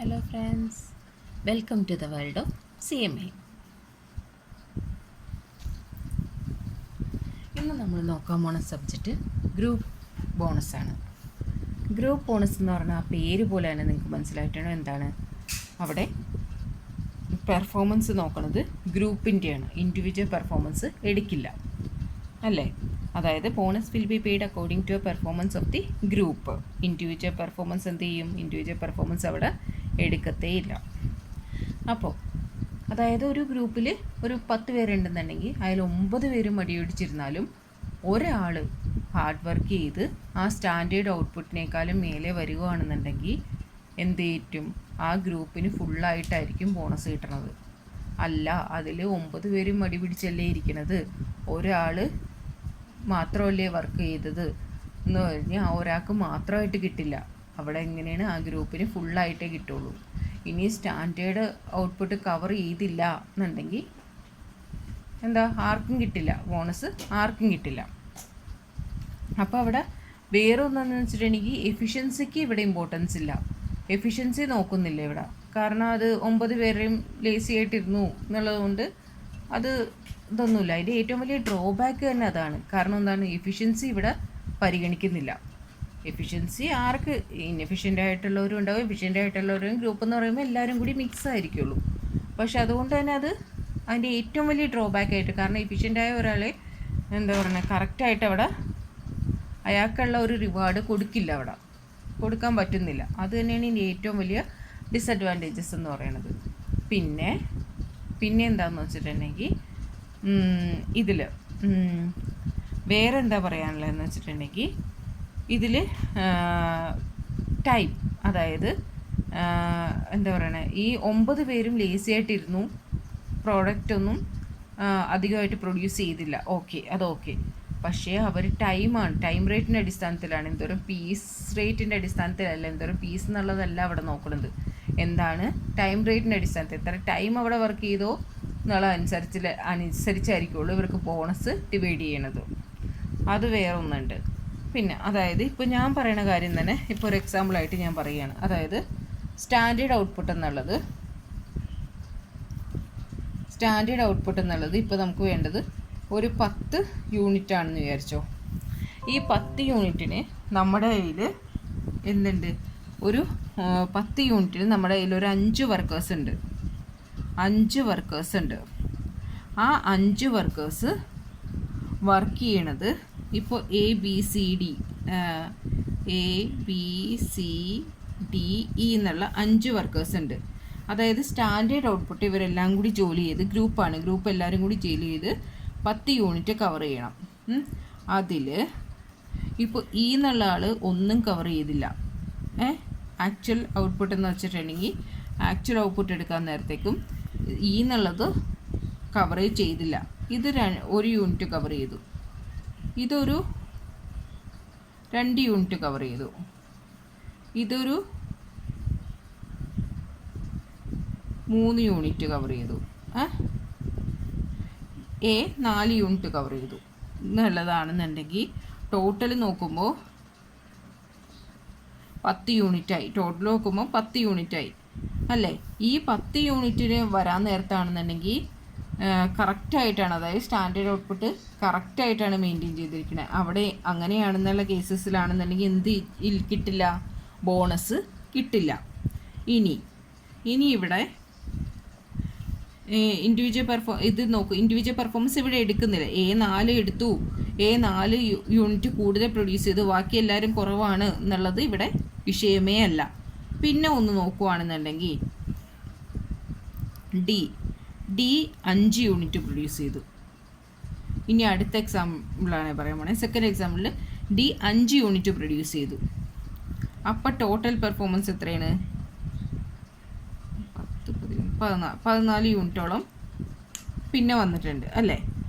Hello friends, welcome to the world of CMA. ഇന്ന് നമ്മൾ നോക്കാൻ പോണ സബ്ജക്റ്റ് ഗ്രൂപ്പ് ബോണസ് ആണ്. ഗ്രൂപ്പ് ബോണസ് എന്ന് പറഞ്ഞാൽ ആ പേര് പോലെ തന്നെ നിങ്ങൾക്ക് മനസ്സിലായിട്ടാണ് എന്താണ് അവിടെ പെർഫോമൻസ് നോക്കുന്നത് ഗ്രൂപ്പിൻ്റെയാണ്, ഇൻഡിവിജ്വൽ പെർഫോമൻസ് എടുക്കില്ല അല്ലേ. അതായത് bonus will be paid according to performance of the group. Individual performance എന്ത് ചെയ്യും? ഇൻഡിവിജ്വൽ പെർഫോമൻസ് അവിടെ എടുക്കത്തേയില്ല. അപ്പോൾ അതായത് ഒരു ഗ്രൂപ്പിൽ ഒരു 10 പേരുണ്ടെന്നുണ്ടെങ്കിൽ അതിൽ 9 പേരും മടിയൊടിച്ചിരുന്നാലും ഒരാൾ ഹാർഡ് വർക്ക് ചെയ്ത് ആ സ്റ്റാൻഡേർഡ് ഔട്ട്പുട്ടിനേക്കാളും മേലെ വരികയാണെന്നുണ്ടെങ്കിൽ എന്ത് ചെയ്യും? ആ ഗ്രൂപ്പിന് ഫുള്ളായിട്ടായിരിക്കും ബോണസ് കിട്ടണത്. അല്ല, അതിൽ 9 പേരും മടി പിടിച്ചല്ലേ ഇരിക്കണത്, ഒരാൾ മാത്രമല്ലേ വർക്ക് ചെയ്തത് എന്ന് പറഞ്ഞാൽ ആ ഒരാൾക്ക് മാത്രമായിട്ട് കിട്ടില്ല. അവിടെ എങ്ങനെയാണ്? ആ ഗ്രൂപ്പിന് ഫുള്ളായിട്ടേ കിട്ടുള്ളൂ. ഇനി സ്റ്റാൻഡേർഡ് ഔട്ട്പുട്ട് കവർ ചെയ്തില്ല എന്നുണ്ടെങ്കിൽ എന്താ? ആർക്കും കിട്ടില്ല, ബോണസ് ആർക്കും കിട്ടില്ല. അപ്പോൾ അവിടെ വേറെ ഒന്നെന്ന് വെച്ചിട്ടുണ്ടെങ്കിൽ എഫിഷ്യൻസിക്ക് ഇവിടെ ഇമ്പോർട്ടൻസ് ഇല്ല. എഫിഷ്യൻസി നോക്കുന്നില്ല ഇവിടെ. കാരണം അത് 9 പേരെയും ലേസി ആയിട്ടിരുന്നു എന്നുള്ളതുകൊണ്ട് അത് ഇതൊന്നുമില്ല. അതിൻ്റെ ഏറ്റവും വലിയ ഡ്രോബാക്ക് തന്നെ അതാണ്. കാരണം എന്താണ്? എഫിഷ്യൻസി ഇവിടെ പരിഗണിക്കുന്നില്ല. എഫിഷ്യൻസി ആർക്ക്? ഇൻഎഫിഷ്യൻ്റ് ആയിട്ടുള്ളവരും ഉണ്ടാവും, എഫിഷ്യൻ്റ് ആയിട്ടുള്ളവരും. ഗ്രൂപ്പ് എന്ന് പറയുമ്പോൾ എല്ലാവരും കൂടി മിക്സ് ആയിരിക്കുള്ളൂ. പക്ഷെ അതുകൊണ്ട് തന്നെ അത് അതിൻ്റെ ഏറ്റവും വലിയ ഡ്രോബാക്ക് ആയിട്ട്, കാരണം എഫിഷ്യൻ്റായ ഒരാളെ എന്താ പറയുക കറക്റ്റായിട്ട് അവിടെ അയാൾക്കുള്ള ഒരു റിവാർഡ് കൊടുക്കില്ല, അവിടെ കൊടുക്കാൻ പറ്റുന്നില്ല. അത് തന്നെയാണ് ഇതിൻ്റെ ഏറ്റവും വലിയ ഡിസഡ്വാൻറ്റേജസ് എന്ന് പറയുന്നത്. പിന്നെ എന്താണെന്ന് വെച്ചിട്ടുണ്ടെങ്കിൽ ഇതിൽ വേറെ എന്താ പറയാനുള്ളതെന്ന് വെച്ചിട്ടുണ്ടെങ്കിൽ ഇതിൽ ടൈം, അതായത് എന്താ പറയണേ, ഈ 9 പേരും ലേസി ആയിട്ടിരുന്നു, പ്രോഡക്റ്റൊന്നും അധികമായിട്ട് പ്രൊഡ്യൂസ് ചെയ്തില്ല, ഓക്കെ, അത് പക്ഷേ അവർ ടൈം റേറ്റിൻ്റെ അടിസ്ഥാനത്തിലാണ്, എന്തോരം പീസ് റേറ്റിൻ്റെ അടിസ്ഥാനത്തിലല്ല, എന്തോരം പീസ് എന്നുള്ളതല്ല അവിടെ നോക്കുന്നത്. എന്താണ്? ടൈം റേറ്റിൻ്റെ അടിസ്ഥാനത്തിൽ എത്ര ടൈം അവിടെ വർക്ക് ചെയ്തോ എന്നുള്ള അനുസരിച്ചായിരിക്കുള്ളൂ ഇവർക്ക് ബോണസ് ഡിവൈഡ് ചെയ്യണത്. അത് വേറെ ഒന്നുണ്ട്. പിന്നെ അതായത് ഇപ്പോൾ ഞാൻ പറയുന്ന കാര്യം തന്നെ ഇപ്പോൾ ഒരു എക്സാമ്പിളായിട്ട് ഞാൻ പറയുകയാണ്. അതായത് സ്റ്റാൻഡേർഡ് ഔട്ട്പുട്ട് എന്നുള്ളത് ഇപ്പോൾ നമുക്ക് വേണ്ടത് ഒരു 10 യൂണിറ്റ് ആണെന്ന് വിചാരിച്ചോ. ഈ 10 യൂണിറ്റിന് നമ്മുടെ കയ്യിൽ എന്തുണ്ട്? ഒരു 10 യൂണിറ്റിന് നമ്മുടെ കയ്യിൽ ഒരു 5 വർക്കേഴ്സ് ഉണ്ട്. ആ 5 വർക്കേഴ്സ് വർക്ക് ചെയ്യണത് ഇപ്പോൾ A B C D E എന്നുള്ള 5 വർക്കേഴ്സ് ഉണ്ട്. അതായത് സ്റ്റാൻഡേർഡ് ഔട്ട്പുട്ട് ഇവരെല്ലാം കൂടി ജോലി ചെയ്ത്, ഗ്രൂപ്പ് എല്ലാവരും കൂടി ജോലി ചെയ്ത് 10 യൂണിറ്റ് കവർ ചെയ്യണം. അതിൽ ഇപ്പോൾ ഇ എന്നുള്ള ആൾ ഒന്നും കവർ ചെയ്തില്ല. ആക്ച്വൽ ഔട്ട്പുട്ട് എന്ന് വെച്ചിട്ടുണ്ടെങ്കിൽ ആക്ച്വൽ ഔട്ട്പുട്ട് എടുക്കാൻ നേരത്തേക്കും ഇ എന്നുള്ളത് കവറേജ് ചെയ്തില്ല. ഇത് 1 യൂണിറ്റ് കവർ ചെയ്തു, ഇതൊരു 2 യൂണിറ്റ് കവർ ചെയ്തു, ഇതൊരു 3 യൂണിറ്റ് കവർ ചെയ്തു, എ 4 യൂണിറ്റ് കവർ ചെയ്തു എന്നുള്ളതാണെന്നുണ്ടെങ്കിൽ ടോട്ടൽ നോക്കുമ്പോൾ 10 യൂണിറ്റായി. ടോട്ടൽ നോക്കുമ്പോൾ 10 യൂണിറ്റായി അല്ലേ. ഈ 10 യൂണിറ്റിന് വരാൻ നേരത്താണെന്നുണ്ടെങ്കിൽ കറക്റ്റായിട്ടാണ്, അതായത് സ്റ്റാൻഡേർഡ് ഔട്ട്പുട്ട് കറക്റ്റായിട്ടാണ് മെയിൻറ്റെയിൻ ചെയ്തിരിക്കുന്നത്. അവിടെ അങ്ങനെയാണെന്നുള്ള കേസസിലാണെന്നുണ്ടെങ്കിൽ എന്ത് കിട്ടില്ല? ബോണസ് കിട്ടില്ല. ഇനി ഇവിടെ ഇൻഡിവിജ്വൽ പെർഫോമൻസ് ഇവിടെ എടുക്കുന്നില്ല. A4 എടുത്തു, A4 യൂണിറ്റ് കൂടുതൽ പ്രൊഡ്യൂസ് ചെയ്തു, ബാക്കി എല്ലാവരും കുറവാണ് എന്നുള്ളത് ഇവിടെ വിഷയമേ അല്ല. പിന്നെ ഒന്ന് നോക്കുകയാണെന്നുണ്ടെങ്കിൽ ഡി 5 യൂണിറ്റ് പ്രൊഡ്യൂസ് ചെയ്തു. ഇനി അടുത്ത എക്സാമ്പിളാണ് പറയാൻ പോണേ. സെക്കൻഡ് എക്സാമ്പിളിൽ ഡി 5 യൂണിറ്റ് പ്രൊഡ്യൂസ് ചെയ്തു. അപ്പം ടോട്ടൽ പെർഫോമൻസ് എത്രയാണ്? 14 യൂണിറ്റോളം പിന്നെ വന്നിട്ടുണ്ട് അല്ലേ.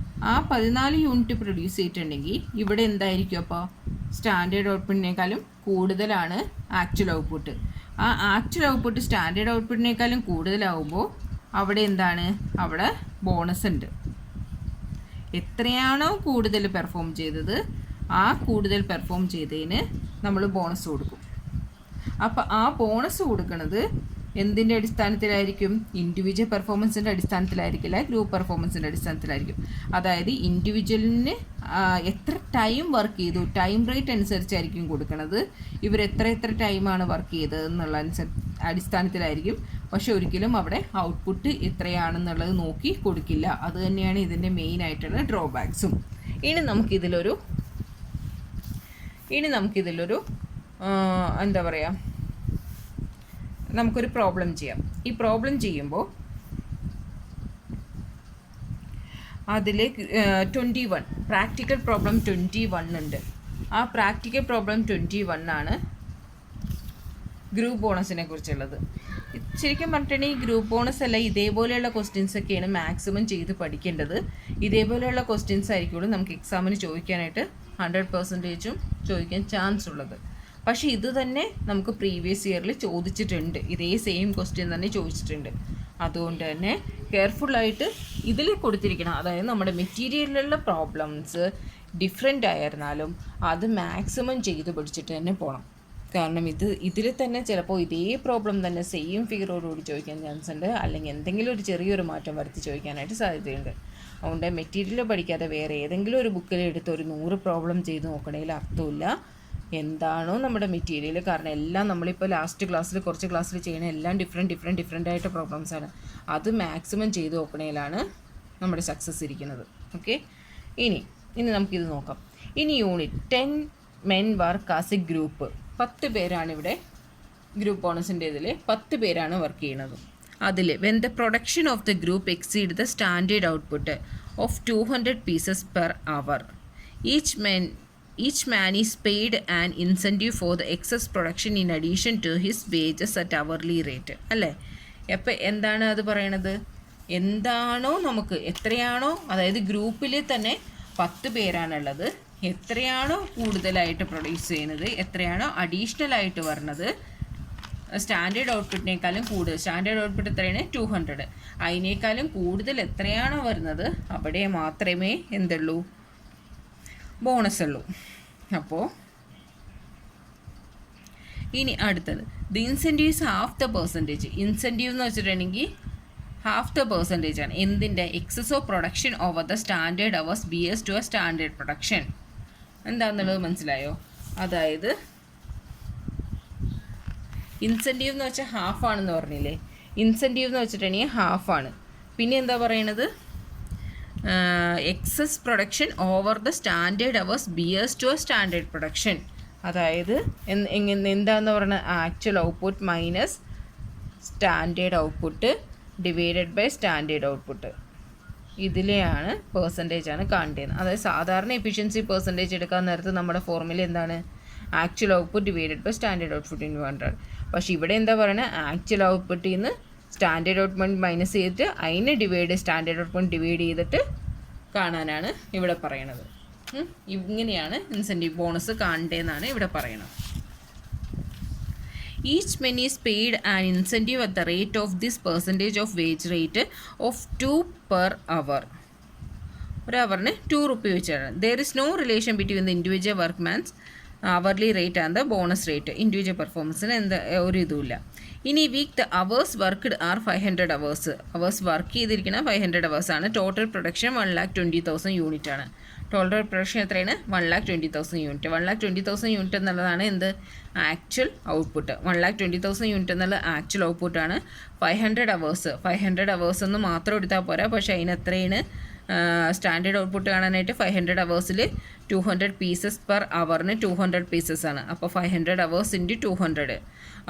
ആ 14 യൂണിറ്റ് പ്രൊഡ്യൂസ് ചെയ്തിട്ടുണ്ടെങ്കിൽ ഇവിടെ എന്തായിരിക്കും? അപ്പോൾ സ്റ്റാൻഡേർഡ് ഔട്ട്പുട്ടിനേക്കാളും കൂടുതലാണ് ആക്ച്വൽ ഔട്ട്പുട്ട്. ആ ആക്ച്വൽ ഔട്ട്പുട്ട് സ്റ്റാൻഡേർഡ് ഔട്ട്പുട്ടിനേക്കാളും കൂടുതലാവുമ്പോൾ അവിടെ എന്താണ്? അവിടെ ബോണസ് ഉണ്ട്. എത്രയാണോ കൂടുതൽ പെർഫോം ചെയ്തത് ആ കൂടുതൽ പെർഫോം ചെയ്തതിന് നമ്മൾ ബോണസ് കൊടുക്കും. അപ്പോൾ ആ ബോണസ് കൊടുക്കുന്നത് എന്തിൻ്റെ അടിസ്ഥാനത്തിലായിരിക്കും? ഇൻഡിവിജ്വൽ പെർഫോമൻസിൻ്റെ അടിസ്ഥാനത്തിലായിരിക്കില്ല, ഗ്രൂപ്പ് പെർഫോമൻസിൻ്റെ അടിസ്ഥാനത്തിലായിരിക്കും. അതായത് ഇൻഡിവിജ്വലിന് എത്ര ടൈം വർക്ക് ചെയ്തു, ടൈം റേറ്റ് അനുസരിച്ചായിരിക്കും കൊടുക്കുന്നത്. ഇവർ എത്ര ടൈമാണ് വർക്ക് ചെയ്തത് എന്നുള്ള അടിസ്ഥാനത്തിലായിരിക്കും. പക്ഷെ ഒരിക്കലും അവിടെ ഔട്ട്പുട്ട് എത്രയാണെന്നുള്ളത് നോക്കി കൊടുക്കില്ല. അത് തന്നെയാണ് ഇതിൻ്റെ മെയിൻ ആയിട്ടുള്ള ഡ്രോബാക്സും. ഇനി നമുക്കിതിലൊരു എന്താ പറയുക, നമുക്കൊരു പ്രോബ്ലം ചെയ്യാം. ഈ പ്രോബ്ലം ചെയ്യുമ്പോൾ അതിൽ 21 പ്രാക്ടിക്കൽ പ്രോബ്ലം 21 ഉണ്ട്. ആ പ്രാക്ടിക്കൽ പ്രോബ്ലം 21 ആണ് ഗ്രൂപ്പ് ബോണസിനെ കുറിച്ചുള്ളത്. ശരിക്കും പറഞ്ഞിട്ടുണ്ടെങ്കിൽ ഈ ഗ്രൂപ്പ് ബോണസ് അല്ല, ഇതേപോലെയുള്ള ക്വസ്റ്റ്യൻസ് ഒക്കെയാണ് മാക്സിമം ചെയ്ത് പഠിക്കേണ്ടത്. ഇതേപോലെയുള്ള ക്വസ്റ്റ്യൻസ് ആയിരിക്കുള്ളൂ നമുക്ക് എക്സാമിന് ചോദിക്കാനായിട്ട് 100% ചോദിക്കാൻ ചാൻസ് ഉള്ളത്. പക്ഷേ ഇത് തന്നെ നമുക്ക് പ്രീവിയസ് ഇയറിൽ ചോദിച്ചിട്ടുണ്ട്, ഇതേ സെയിം ക്വസ്റ്റ്യൻ തന്നെ ചോദിച്ചിട്ടുണ്ട്. അതുകൊണ്ട് തന്നെ കെയർഫുള്ളായിട്ട് ഇതിൽ കൊടുത്തിരിക്കണം. അതായത് നമ്മുടെ മെറ്റീരിയലിലുള്ള പ്രോബ്ലംസ് ഡിഫറെൻ്റ് ആയിരുന്നാലും അത് മാക്സിമം ചെയ്ത് പഠിച്ചിട്ട് തന്നെ പോകണം. കാരണം ഇതിൽ തന്നെ ചിലപ്പോൾ ഇതേ പ്രോബ്ലം തന്നെ സെയിം ഫിഗറോടുകൂടി ചോദിക്കാൻ ചാൻസ് ഉണ്ട്, അല്ലെങ്കിൽ എന്തെങ്കിലും ഒരു ചെറിയൊരു മാറ്റം വരുത്തി ചോദിക്കാനായിട്ട് സാധ്യതയുണ്ട്. അതുകൊണ്ട് മെറ്റീരിയൽ പഠിക്കാതെ വേറെ ഏതെങ്കിലും ഒരു ബുക്കിൽ എടുത്ത് ഒരു 100 പ്രോബ്ലം ചെയ്ത് നോക്കണതിൽ അർത്ഥമില്ല. എന്താണോ നമ്മുടെ മെറ്റീരിയൽ, കാരണം എല്ലാം നമ്മളിപ്പോൾ ലാസ്റ്റ് ക്ലാസ്സിൽ കുറച്ച് ക്ലാസ്സിൽ ചെയ്യണ എല്ലാം ഡിഫറെൻ്റ് ആയിട്ട് പ്രോബ്ലംസാണ്. അത് മാക്സിമം ചെയ്ത് നോക്കണതിലാണ് നമ്മുടെ സക്സസ് ഇരിക്കുന്നത്. ഓക്കെ, ഇനി നമുക്കിത് നോക്കാം. ഇനി unit 10 men work as a group. 10 പേരാണ് ഇവിടെ ഗ്രൂപ്പ് ബോണസിൻ്റെ ഇതിൽ 10 പേരാണ് വർക്ക് ചെയ്യുന്നത്. അതിൽ when the production of the group exceed the standard output of 200 pieces per hour, each man is paid an incentive for the excess production in addition to his wages at hourly rate. അല്ലേ? അപ്പോൾ എന്താണ് അത് പറയണത്? എന്താണോ നമുക്ക് എത്രയാണോ, അതായത് ഗ്രൂപ്പിൽ തന്നെ 10 പേരാണുള്ളത്, എത്രയാണോ കൂടുതലായിട്ട് പ്രൊഡ്യൂസ് ചെയ്യുന്നത്, എത്രയാണോ അഡീഷണൽ ആയിട്ട് വരുന്നത്, സ്റ്റാൻഡേർഡ് ഔട്ട്പുട്ടിനേക്കാളും കൂടുതൽ, സ്റ്റാൻഡേർഡ് ഔട്ട്പുട്ട് എത്രയാണ്? 200. അതിനേക്കാളും കൂടുതൽ എത്രയാണോ വരുന്നത് അവിടെ മാത്രമേ എന്തുള്ളൂ? ബോണസ് ഉള്ളൂ. അപ്പോൾ ഇനി അടുത്തത് the incentive is half the percentage. Incentive എന്ന് വെച്ചിട്ടുണ്ടെങ്കിൽ ഹാഫ് ദ പെർസെൻറ്റേജ് ആണ്. എന്തിൻ്റെ? Excess of production over the standard hours BS to a standard production. എന്താണെന്നുള്ളത് മനസ്സിലായോ? അതായത് ഇൻസെൻറ്റീവ് എന്ന് വെച്ചാൽ ഹാഫാണെന്ന് പറഞ്ഞില്ലേ? ഇൻസെൻറ്റീവ് എന്ന് വെച്ചിട്ടുണ്ടെങ്കിൽ ഹാഫാണ്. പിന്നെ എന്താ പറയണത്? Excess production over the standard hours BS to a standard production. അതായത് എന്താന്ന് പറയുന്നത്? Actual output minus standard output divided by standard output. ഇതിലെയാണ് പെർസെൻറ്റേജാണ് കാണേണ്ടത്. അതായത് സാധാരണ എഫിഷ്യൻസി പെർസെൻറ്റേജ് എടുക്കാൻ നേരത്ത് നമ്മുടെ ഫോർമുല എന്താണ്? Actual output divided by standard output in 100. പക്ഷേ ഇവിടെ എന്താ പറയുന്നത്? ആക്ച്വൽ ഔട്ട്പുട്ടിൽ നിന്ന് സ്റ്റാൻഡേർഡ് ഔട്ട്പുട്ട് മൈനസ് ചെയ്തിട്ട് അതിനെ സ്റ്റാൻഡേർഡ് ഔട്ട്പുട്ട് ഡിവൈഡ് ചെയ്തിട്ട് കാണാനാണ് ഇവിടെ പറയണത്. ഇങ്ങനെയാണ് ഇൻസെൻറ്റീവ് ബോണസ് കാണേണ്ടതെന്നാണ് ഇവിടെ പറയണത്. Each man is paid an incentive at the rate of this percentage of wage rate of 2 per hour. ഒരു അവറിന് 2 റുപ്പി വെച്ചാണ്. There is no relation between the individual workman's hourly rate and the bonus rate. Individual പെർഫോമൻസിന് ഒരു ഇതുമില്ല. ഇനി week the hours worked are 500 hours. Hours work ചെയ്തിരിക്കുന്ന 500 അവേഴ്സാണ്. Total production 1,20,000 unit ആണ്. Total production എത്രയാണ്? 1,20,000 യൂണിറ്റ്. 1,20,000 യൂണിറ്റ് എന്നുള്ളതാണ് എന്ത്? Actual output. 1,20,000 യൂണിറ്റ് എന്നുള്ള ആക്ച്വൽ ഔട്ട്പുട്ടാണ്. 500 അവേഴ്സ് എന്ന് മാത്രം എടുത്താൽ പോരാ. പക്ഷേ അതിന് എത്രയാണ് സ്റ്റാൻഡേർഡ് ഔട്ട്പുട്ട് കാണാനായിട്ട്? 500 അവേഴ്സിൽ 200 പീസസ് പെർ അവറിന് 200 പീസസ് ആണ്. അപ്പോൾ 500 അവേഴ്സ് ഇൻറ്റു 200.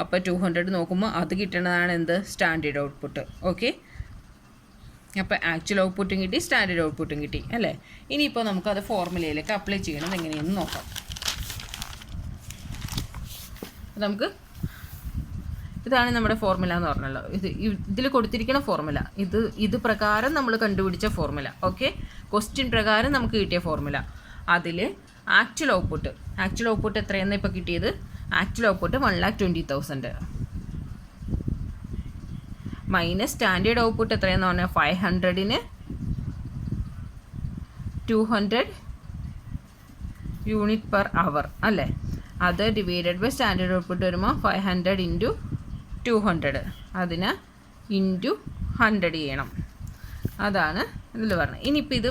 അപ്പോൾ 200 നോക്കുമ്പോൾ അത് കിട്ടുന്നതാണ് എന്ത്? Standard output. ഓക്കെ, അപ്പോൾ ആക്ച്വൽ ഔട്ട്പുട്ടും കിട്ടി, സ്റ്റാൻഡേർഡ് ഔട്ട്പുട്ടും കിട്ടി അല്ലേ? ഇനിയിപ്പോൾ നമുക്കത് ഫോർമുലയിലേക്ക് അപ്ലൈ ചെയ്യണം എങ്ങനെയെന്ന് നോക്കാം. ഇതാണ് നമ്മുടെ ഫോർമുല എന്ന് പറഞ്ഞല്ലോ. ഇതിൽ കൊടുത്തിരിക്കുന്ന ഫോർമുല ഇത് പ്രകാരം നമ്മൾ കണ്ടുപിടിച്ച ഫോർമുല. ഓക്കെ, ക്വസ്റ്റ്യൻ പ്രകാരം നമുക്ക് കിട്ടിയ ഫോർമുല. അതിൽ ആക്ച്വൽ ഔട്ട്പുട്ട് എത്രയെന്ന് ഇപ്പോൾ കിട്ടിയത്? Actual output 1,20,000 minus standard output എത്രയെന്ന് പറഞ്ഞാൽ 500ന് 200 യൂണിറ്റ് പെർ അവർ അല്ലേ? അത് ഡിവൈഡഡ് ബൈ സ്റ്റാൻഡേർഡ് ഔട്ട്പുട്ട് വരുമ്പോൾ 500 ഇൻറ്റു 200 അതിനെ ഇൻറ്റു 100 ചെയ്യണം. അതാണ് ഇതിൽ പറഞ്ഞത്. ഇനിയിപ്പോൾ ഇത്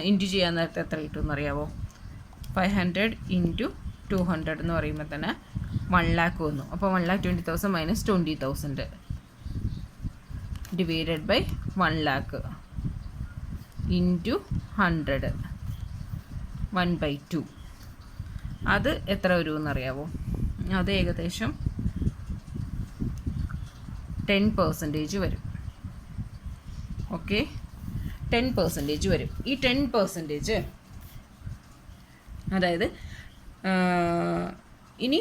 ഇൻറ്റു ചെയ്യാൻ നേരത്തെ എത്ര കിട്ടുമെന്ന് അറിയാമോ? 500 ഇൻറ്റു 200 എന്ന് പറയുമ്പോൾ തന്നെ 1,00,000 വന്നു. അപ്പോൾ 1,20,000 മൈനസ് 20,000 ഡിവൈഡഡ് ബൈ 1,00,000 ഇൻറ്റു 100 1/2. അത് എത്ര വരുമെന്ന് അറിയാമോ? അത് ഏകദേശം 10% വരും. ഓക്കെ, 10% വരും. ഈ 10% അതായത് ഇനി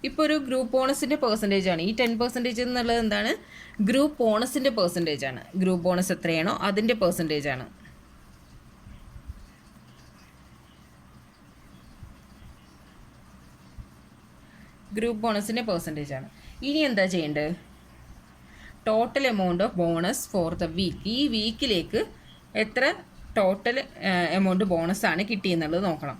ഇപ്പോൾ ഒരു ഗ്രൂപ്പ് ബോണസിൻ്റെ പെർസെൻറ്റേജാണ്. ഈ 10% എന്നുള്ളത് എന്താണ്? ഗ്രൂപ്പ് ബോണസിൻ്റെ പെർസെൻറ്റേജാണ്. ഗ്രൂപ്പ് ബോണസ് എത്രയാണോ അതിൻ്റെ പെർസെൻറ്റേജാണ്. ഗ്രൂപ്പ് ബോണസിൻ്റെ പെർസെൻറ്റേജാണ്. ഇനി എന്താ ചെയ്യേണ്ടത്? Total amount of bonus for the week. ഈ വീക്കിലേക്ക് എത്ര ടോട്ടൽ എമൗണ്ട് ബോണസാണ് കിട്ടിയെന്നുള്ളത് നോക്കണം.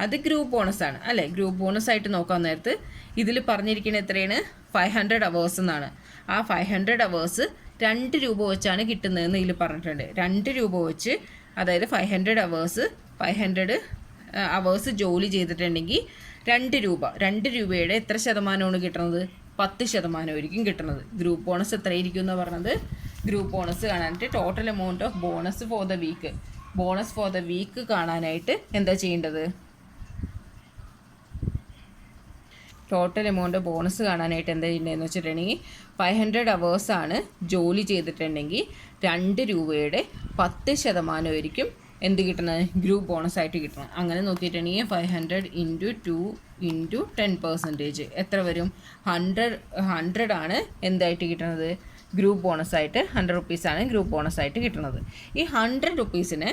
അത് ഗ്രൂപ്പ് ബോണസാണ് അല്ലേ? ഗ്രൂപ്പ് ബോണസായിട്ട് നോക്കാൻ നേരത്ത് ഇതിൽ പറഞ്ഞിരിക്കുന്നത് എത്രയാണ്? 500 hours എന്നാണ്. ആ 500 hours 2 രൂപ വെച്ചാണ് കിട്ടുന്നതെന്ന് ഇതിൽ പറഞ്ഞിട്ടുണ്ട്. 2 രൂപ വെച്ച്, അതായത് 500 hours ജോലി ചെയ്തിട്ടുണ്ടെങ്കിൽ 2 രൂപ. 2 രൂപയുടെ എത്ര ശതമാനമാണ് കിട്ടുന്നത്? 10% കിട്ടുന്നത്. ഗ്രൂപ്പ് ബോണസ് എത്രയായിരിക്കും എന്ന് പറഞ്ഞത്? ഗ്രൂപ്പ് ബോണസ് കാണാനായിട്ട് total amount of bonus for the week, bonus for the week കാണാനായിട്ട് എന്താ ചെയ്യേണ്ടത്? ടോട്ടൽ എമൗണ്ട് ബോണസ് കാണാനായിട്ട് എന്താ ചെയ്യേണ്ടതെന്ന് വെച്ചിട്ടുണ്ടെങ്കിൽ 500 hours ആണ് ജോലി ചെയ്തിട്ടുണ്ടെങ്കിൽ 2 രൂപയുടെ 10% എന്ത് കിട്ടണം? ഗ്രൂപ്പ് ബോണസായിട്ട് കിട്ടണം. അങ്ങനെ നോക്കിയിട്ടുണ്ടെങ്കിൽ 500 ഇൻറ്റു 2 ഇൻറ്റു 10% എത്ര വരും? 100 ആണ് എന്തായിട്ട് കിട്ടുന്നത്? ഗ്രൂപ്പ് ബോണസായിട്ട് 100 rupees ഗ്രൂപ്പ് ബോണസായിട്ട് കിട്ടുന്നത്. ഈ 100 rupeesന്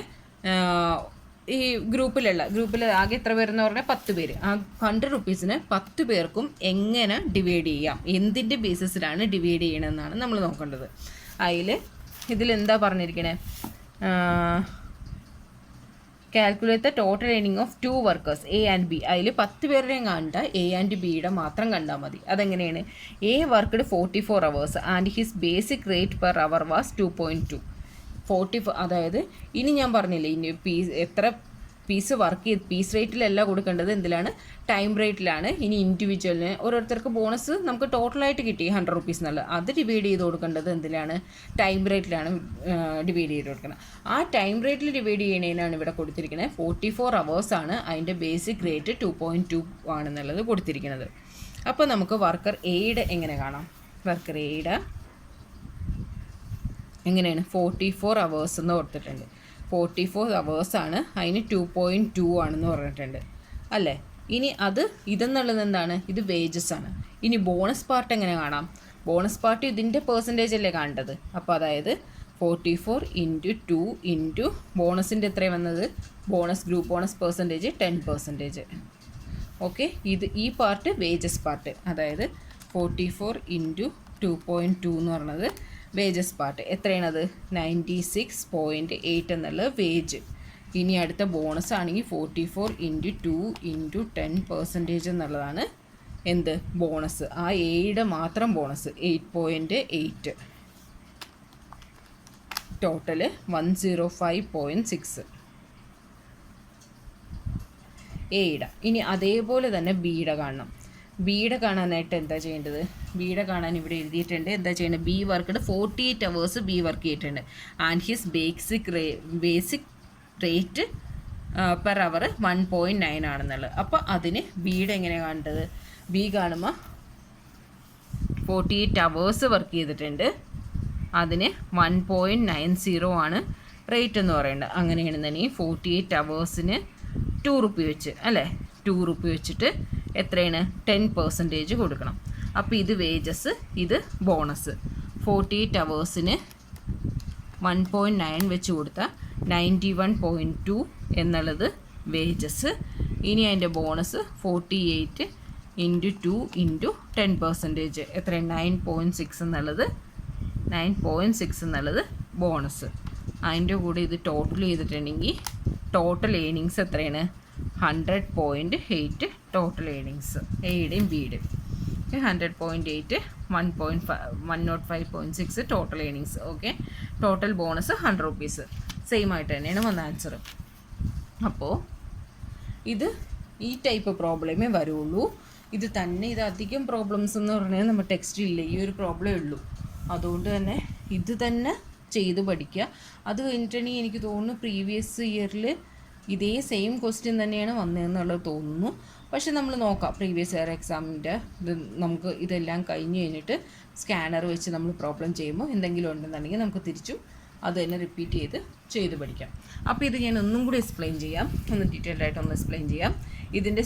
ഈ ഗ്രൂപ്പിൽ ആകെ എത്ര പേരെന്ന് പറഞ്ഞാൽ 10 പേര്. ആ 100 rupeesന് 10 പേർക്കും എങ്ങനെ ഡിവൈഡ് ചെയ്യാം, എന്തിൻ്റെ ബേസിസിലാണ് ഡിവൈഡ് ചെയ്യണമെന്നാണ് നമ്മൾ നോക്കേണ്ടത്. ഇതിലെന്താ പറഞ്ഞിരിക്കണേ? Calculate the total earning of 2 workers A and B. അതിൽ 10 പേരുടെയും കണ്ട എ ആൻഡ് ബിയുടെ മാത്രം കണ്ടാൽ മതി. അതെങ്ങനെയാണ്? A worked 44 hours and his basic rate per our was 2.2. 44, അതായത് ഇനി ഞാൻ പറഞ്ഞില്ലേ ഇനി എത്ര പീസ് വർക്ക് ചെയ്ത് പീസ് റേറ്റിലല്ല കൊടുക്കേണ്ടത്, എന്തിലാണ്? ടൈം റേറ്റിലാണ്. ഇനി ഇൻഡിവിജ്വലിന് ഓരോരുത്തർക്ക് ബോണസ് നമുക്ക് ടോട്ടലായിട്ട് കിട്ടി 100 rupees എന്നുള്ളത്, അത് ഡിവൈഡ് ചെയ്ത് കൊടുക്കേണ്ടത് എന്തിലാണ്? ടൈം റേറ്റിലാണ് ഡിവൈഡ് ചെയ്ത് കൊടുക്കണം. ആ ടൈം റേറ്റിൽ ഡിവൈഡ് ചെയ്യണതിനാണ് ഇവിടെ കൊടുത്തിരിക്കുന്നത്. 44 hours ആണ് അതിൻ്റെ ബേസിക് റേറ്റ് 2.2 ആണെന്നുള്ളത് കൊടുത്തിരിക്കുന്നത്. അപ്പോൾ നമുക്ക് വർക്കർ എയുടെ എങ്ങനെ കാണാം? വർക്കർ എയുടെ എങ്ങനെയാണ്? 44 hours എന്ന് കൊടുത്തിട്ടുണ്ട്. 44 hours ആണ്, അതിന് 2.2 ആണെന്ന് പറഞ്ഞിട്ടുണ്ട് അല്ലേ? ഇനി ഇതെന്നുള്ളത് എന്താണ്? ഇത് വേജസ് ആണ്. ഇനി ബോണസ് പാർട്ട് എങ്ങനെ കാണാം? ബോണസ് പാർട്ട് ഇതിൻ്റെ പെർസെൻറ്റേജ് അല്ലേ കാണേണ്ടത്. അപ്പോൾ അതായത് 44 ഇൻറ്റു 2 ഇൻറ്റു ബോണസിൻ്റെ എത്രയാണ് വന്നത്? Group bonus percentage 10%. ഓക്കെ, ഈ പാർട്ട് വേജസ് പാർട്ട്, അതായത് 44 ഇൻറ്റു 2.2 എന്ന് പറഞ്ഞത് വേജസ് പാർട്ട്. എത്രയാണത്? 96.8 എന്നുള്ള വേജ്. ഇനി അടുത്ത ബോണസ് ആണെങ്കിൽ 44 ഇൻറ്റു 2 ഇൻറ്റു 10% എന്നുള്ളതാണ് എന്ത്? ബോണസ്. ആ എയുടെ മാത്രം ബോണസ് 8.8. ടോട്ടല് 105.6 എയുടെ. ഇനി അതേപോലെ തന്നെ ബിയുടെ കാണണം. ബിയുടെ കാണാനായിട്ട് എന്താ ചെയ്യേണ്ടത്? ബിയുടെ കാണാൻ ഇവിടെ എഴുതിയിട്ടുണ്ട്. എന്താ ചെയ്യേണ്ടത്? B worked 48 hours B work ചെയ്തിട്ടുണ്ട് and his basic rate per hour 1.9 ആണെന്നുള്ളത്. അപ്പോൾ അതിന് ബിയുടെ എങ്ങനെ കാണേണ്ടത്? ബി കാണുമ്പോൾ 48 hours വർക്ക് ചെയ്തിട്ടുണ്ട്, അതിന് 1.90 ആണ് റേറ്റ് എന്ന് പറയുന്നത്. അങ്ങനെയാണെന്നുണ്ടെങ്കിൽ 48 hoursന് 2 rupee വെച്ച് അല്ലേ? 2 rupee വെച്ചിട്ട് എത്രയാണ്? 10% കൊടുക്കണം. അപ്പോൾ ഇത് വേജസ്, ഇത് ബോണസ്. 48 hoursന് 1.9 വെച്ച് കൊടുത്താൽ 91.2 എന്നുള്ളത് വേജസ്. ഇനി അതിൻ്റെ ബോണസ് 48 ഇൻറ്റു 2 ഇൻറ്റു 10%. എത്രയാണ്? 9.6 എന്നുള്ളത് ബോണസ്. അതിൻ്റെ കൂടെ ഇത് ടോട്ടൽ ചെയ്തിട്ടുണ്ടെങ്കിൽ ടോട്ടൽ ഏണിങ്സ് എത്രയാണ്? 100.8 ടോട്ടൽ ഏണിങ്സ് എയുടെയും ബിയുടെയും. 100.8 105.6 total earnings. Okay, total bonus 100 rupees. Same ആയിട്ട് തന്നെയാണ് വന്ന ആൻസർ. അപ്പോൾ ഇത് ഈ ടൈപ്പ് പ്രോബ്ലമേ വരുള്ളൂ. ഇത് അധികം പ്രോബ്ലംസ് എന്ന് പറഞ്ഞാൽ നമ്മുടെ ടെക്സ്റ്റിലില്ല, ഈ ഒരു പ്രോബ്ലമേ ഉള്ളൂ. അതുകൊണ്ട് തന്നെ ഇത് തന്നെ ചെയ്ത് പഠിക്കുക. അത് കഴിഞ്ഞിട്ടുണ്ടെങ്കിൽ എനിക്ക് തോന്നുന്നു പ്രീവിയസ് ഇയറിൽ ഇതേ സെയിം ക്വസ്റ്റ്യൻ തന്നെയാണ് വന്നതെന്നുള്ളത് തോന്നുന്നു. പക്ഷെ നമ്മൾ നോക്കാം, പ്രീവിയസ് ഇയർ എക്സാമിൻ്റെ ഇത് നമുക്ക് ഇതെല്ലാം കഴിഞ്ഞ് കഴിഞ്ഞിട്ട് സ്കാനർ വെച്ച് നമ്മൾ പ്രോബ്ലം ചെയ്യുമ്പോൾ എന്തെങ്കിലും ഉണ്ടെന്നുണ്ടെങ്കിൽ നമുക്ക് തിരിച്ചും അത് തന്നെ റിപ്പീറ്റ് ചെയ്ത് പഠിക്കാം. അപ്പോൾ ഇത് ഞാൻ ഒന്നും കൂടി എക്സ്പ്ലെയിൻ ചെയ്യാം, ഒന്ന് ഡീറ്റെയിൽഡ് ആയിട്ട് ഒന്ന് എക്സ്പ്ലെയിൻ ചെയ്യാം. ഇതിൻ്റെ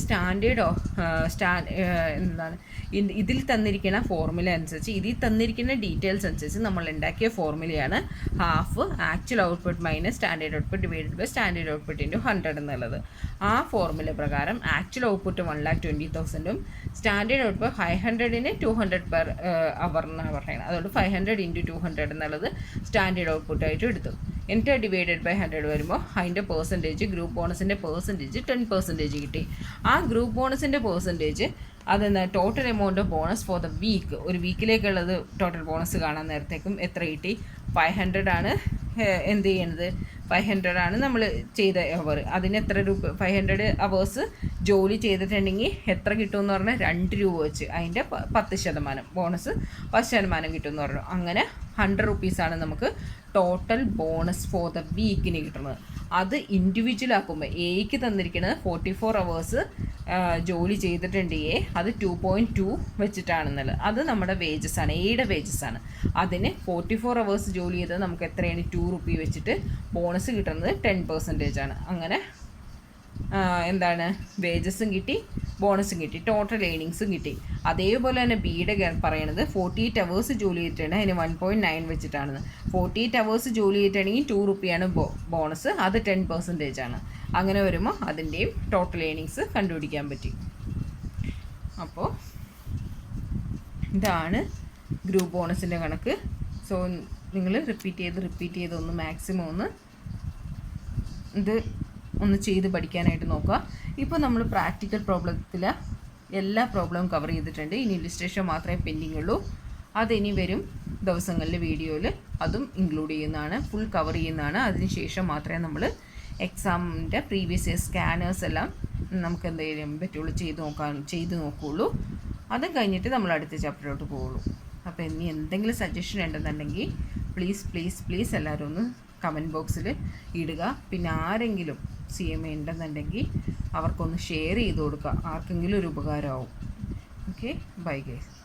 ഇതിൽ തന്നിരിക്കുന്ന ഫോർമുല അനുസരിച്ച്, ഇതിൽ തന്നിരിക്കുന്ന ഡീറ്റെയിൽസ് അനുസരിച്ച് നമ്മൾ ഉണ്ടാക്കിയ ഫോർമുലയാണ് half actual output minus standard output divided by standard output into 100 എന്നുള്ളത്. ആ ഫോർമുല പ്രകാരം ആക്ച്വൽ ഔട്ട്പുട്ട് 1,20,000ഉം സ്റ്റാൻഡേർഡ് ഔട്ട്പുട്ട് 500ന് 200 പെർ അവർ എന്നാണ് പറയുന്നത്. അതുകൊണ്ട് 500 ഇൻറ്റു 200 എന്നുള്ളത് സ്റ്റാൻഡേർഡ് ഔട്ട്പുട്ടായിട്ട് എടുത്തു. എന്നിട്ട് ഡിവൈഡഡ് ബൈ 100 വരുമ്പോൾ അതിൻ്റെ പെർസെൻറ്റേജ്, ഗ്രൂപ്പ് ബോണസിൻ്റെ പെർസെൻറ്റേജ് 10% കിട്ടി. ആ ഗ്രൂപ്പ് ബോണസിൻ്റെ പെർസെൻറ്റേജ് അതെന്താ, total amount of bonus for the week, ഒരു വീക്കിലേക്കുള്ളത് ടോട്ടൽ ബോണസ് കാണാൻ നേരത്തേക്കും എത്ര കിട്ടി? 500 ആണ് എന്ത് ചെയ്യണത്, 500 ആണ് നമ്മൾ ചെയ്ത അവർ. അതിന് എത്ര രൂപ, 500 അവേഴ്സ് ജോലി ചെയ്തിട്ടുണ്ടെങ്കിൽ എത്ര കിട്ടുമെന്ന് പറഞ്ഞാൽ 2 രൂപ വെച്ച് അതിൻ്റെ 10% ബോണസ് 10% കിട്ടുമെന്ന് പറഞ്ഞു. അങ്ങനെ 100 റുപ്പീസാണ് നമുക്ക് ടോട്ടൽ ബോണസ് ഫോർ ദ വീക്കിന് കിട്ടുന്നത്. അത് ഇൻഡിവിജ്വൽ ആക്കുമ്പോൾ എയ്ക്ക് തന്നിരിക്കുന്നത് 44 അവേഴ്സ് ജോലി ചെയ്തിട്ടുണ്ടെങ്കിൽ അത് 2.2 വെച്ചിട്ടാണെന്നുള്ളത്. അത് നമ്മുടെ വേജസ് ആണ്, എയുടെ വേജസ് ആണ്. അതിന് 44 അവേഴ്സ് ജോലി ചെയ്തത് നമുക്ക് എത്രയാണ്, 2 റുപ്പി വെച്ചിട്ട് ബോണസ് കിട്ടുന്നത് 10% ആണ്. അങ്ങനെ എന്താണ്, വേജസും കിട്ടി, ബോണസും കിട്ടി, ടോട്ടൽ ഏണിങ്സും കിട്ടി. അതേപോലെ തന്നെ ബിയുടെ പറയണത് 48 അവേഴ്സ് ജോലി ചെയ്തിട്ടുണ്ട്, അതിന് 1.9 വെച്ചിട്ടാണ്. 48 അവേഴ്സ് ജോലി ചെയ്തിട്ടുണ്ടെങ്കിൽ 2 റുപ്പിയാണ് ബോണസ്, അത് 10% ആണ്. അങ്ങനെ വരുമ്പോൾ അതിൻ്റെയും ടോട്ടൽ ഏണിങ്സ് കണ്ടുപിടിക്കാൻ പറ്റി. അപ്പോൾ ഇതാണ് ഗ്രൂപ്പ് ബോണസിൻ്റെ കണക്ക്. സോ നിങ്ങൾ റിപ്പീറ്റ് ചെയ്ത് ഒന്ന് മാക്സിമം ഒന്ന് ചെയ്ത് പഠിക്കാനായിട്ട് നോക്കുക. ഇപ്പോൾ നമ്മൾ പ്രാക്ടിക്കൽ പ്രോബ്ലത്തിൽ എല്ലാ പ്രോബ്ലവും കവർ ചെയ്തിട്ടുണ്ട്. ഇനി ഇല്ലുസ്ട്രേഷൻ മാത്രമേ പെൻഡിങ് ഉള്ളൂ. അതിനി വരും ദിവസങ്ങളിലെ വീഡിയോയിൽ അതും ഇൻക്ലൂഡ് ചെയ്യുന്നതാണ്, ഫുൾ കവർ ചെയ്യുന്നതാണ്. അതിനുശേഷം മാത്രമേ നമ്മൾ എക്സാമിൻ്റെ പ്രീവിയസ് ഇയർ സ്കാനേഴ്സ് എല്ലാം നമുക്ക് എന്ത് ചെയ്യാൻ പറ്റുള്ളൂ, ചെയ്ത് നോക്കുകയുള്ളൂ. അത് കഴിഞ്ഞിട്ട് നമ്മൾ അടുത്ത ചാപ്റ്ററിലോട്ട് പോവുള്ളൂ. അപ്പോൾ ഇനി എന്തെങ്കിലും സജഷൻ ഉണ്ടെന്നുണ്ടെങ്കിൽ പ്ലീസ് എല്ലാവരും ഒന്ന് കമൻറ്റ് ബോക്സിൽ ഇടുക. പിന്നെ ആരെങ്കിലും CMA ഉണ്ടെന്നുണ്ടെങ്കിൽ അവർക്കൊന്ന് ഷെയർ ചെയ്ത് കൊടുക്കുക, ആർക്കെങ്കിലും ഒരു ഉപകാരമാവും. Okay, bye guys.